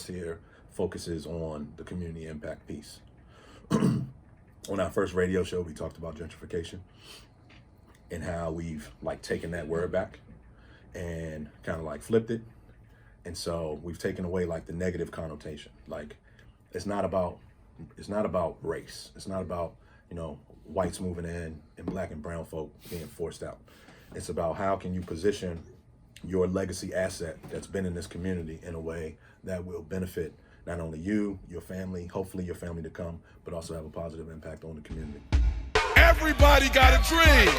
podcast here focuses on the community impact piece. On our first radio show, we talked about gentrification and how we've like taken that word back and kind of like flipped it. And so we've taken away like the negative connotation. Like it's not about race. It's not about, you know, whites moving in and black and brown folk being forced out. It's about how can you position your legacy asset that's been in this community in a way that will benefit not only you, your family, hopefully your family to come, but also have a positive impact on the community. Everybody got a dream.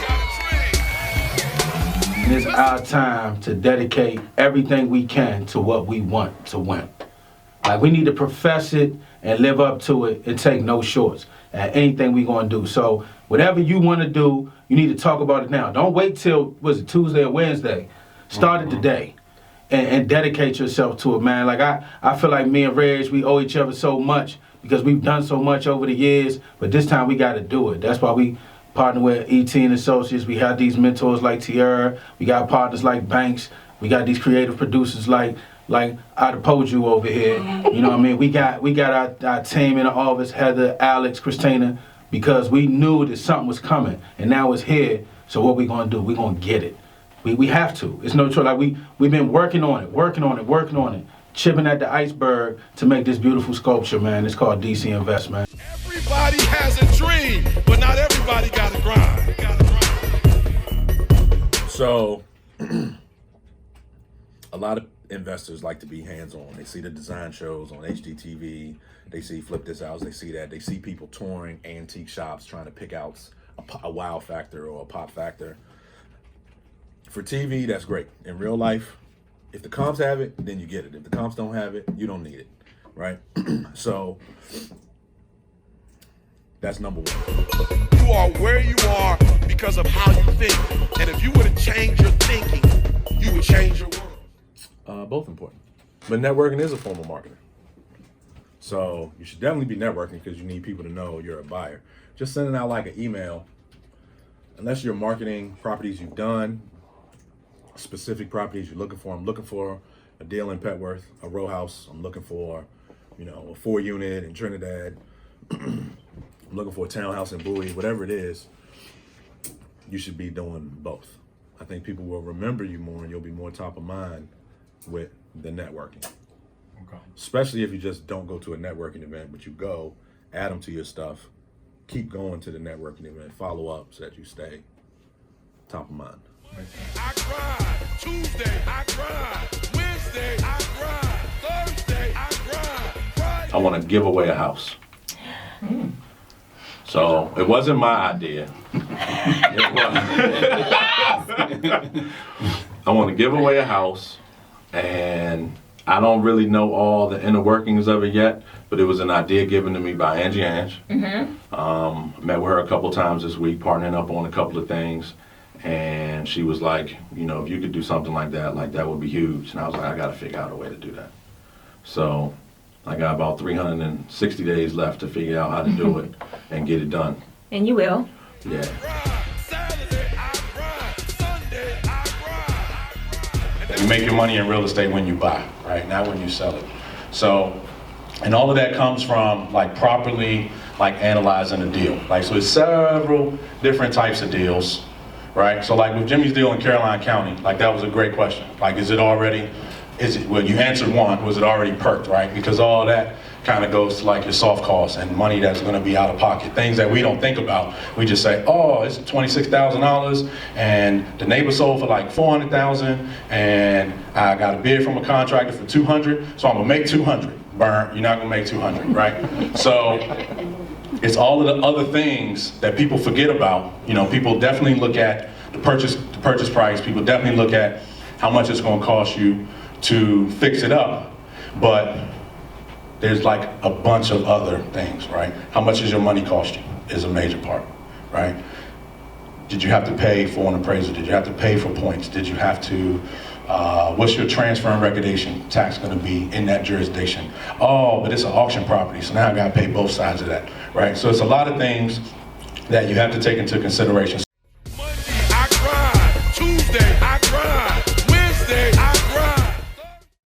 And it's our time to dedicate everything we can to what we want to win. Like we need to profess it and live up to it and take no shorts at anything we're gonna do. So whatever you wanna do, you need to talk about it now. Don't wait till, was it Tuesday or Wednesday? Start it today. And dedicate yourself to it, man. Like I feel like me and Reg, we owe each other so much because we've done so much over the years, but this time we gotta do it. That's why we partner with ET and Associates. We have these mentors like Tierra. We got partners like Banks. We got these creative producers like Adepoju over here. You know what I mean? We got our team in the office, Heather, Alex, Christina, because we knew that something was coming and now it's here. So what we gonna do? We gonna get it. We have to. It's no choice. Like we've been working on it, chipping at the iceberg to make this beautiful sculpture, man. It's called DC Invest, man. Everybody has a dream, but not everybody got to grind. So a lot of investors like to be hands-on. They see the design shows on HGTV. They see Flip This House. They see that. They see people touring antique shops trying to pick out a wow factor or a pop factor. For TV, that's great. In real life, if the comps have it, then you get it. If the comps don't have it, you don't need it, right? So that's number one. You are where you are because of how you think. And if you were to change your thinking, you would change your world. Both important. But networking is a form of marketing. So you should definitely be networking because you need people to know you're a buyer. Just sending out like an email, unless you're marketing properties you've done, specific properties you're looking for. I'm looking for a deal in Petworth, a row house. I'm looking for, you know, a 4-unit in Trinidad. I'm looking for a townhouse in Bowie, whatever it is, you should be doing both. I think people will remember you more and you'll be more top of mind with the networking. Okay. Especially if you just don't go to a networking event, but you go, add them to your stuff, keep going to the networking event, follow up so that you stay top of mind. I grind. Tuesday, I grind. Wednesday, I grind. Thursday, I grind. Friday. I want to give away a house. So it wasn't my idea. I want to give away a house, and I don't really know all the inner workings of it yet, but it was an idea given to me by Angie Ange. Met with her a couple times this week, partnering up on a couple of things. And she was like, you know, if you could do something like that would be huge. And I was like, I got to figure out a way to do that. So I got about 360 days left to figure out how to do it and get it done. And you will. Yeah. You make your money in real estate when you buy, right? Not when you sell it. So, and all of that comes from like properly like analyzing a deal. Like, so it's several different types of deals. Right, so like with Jimmy's deal in Caroline County, like that was a great question. Like, well, you answered one, was it already perked, right? Because all that kind of goes to like your soft costs and money that's gonna be out of pocket. Things that we don't think about. We just say, oh, it's $26,000 and the neighbor sold for like $400,000 and I got a bid from a contractor for $200, so I'm gonna make $200. Burn, you're not gonna make $200, right? So, it's all of the other things that people forget about. You know, people definitely look at the purchase price. People definitely look at how much it's going to cost you to fix it up. But there's like a bunch of other things, right? How much does your money cost you is a major part, right? Did you have to pay for an appraisal? Did you have to pay for points? Did you have to, what's your transfer and recordation tax gonna be in that jurisdiction? Oh, but it's an auction property, so now I gotta pay both sides of that, right? So it's a lot of things that you have to take into consideration.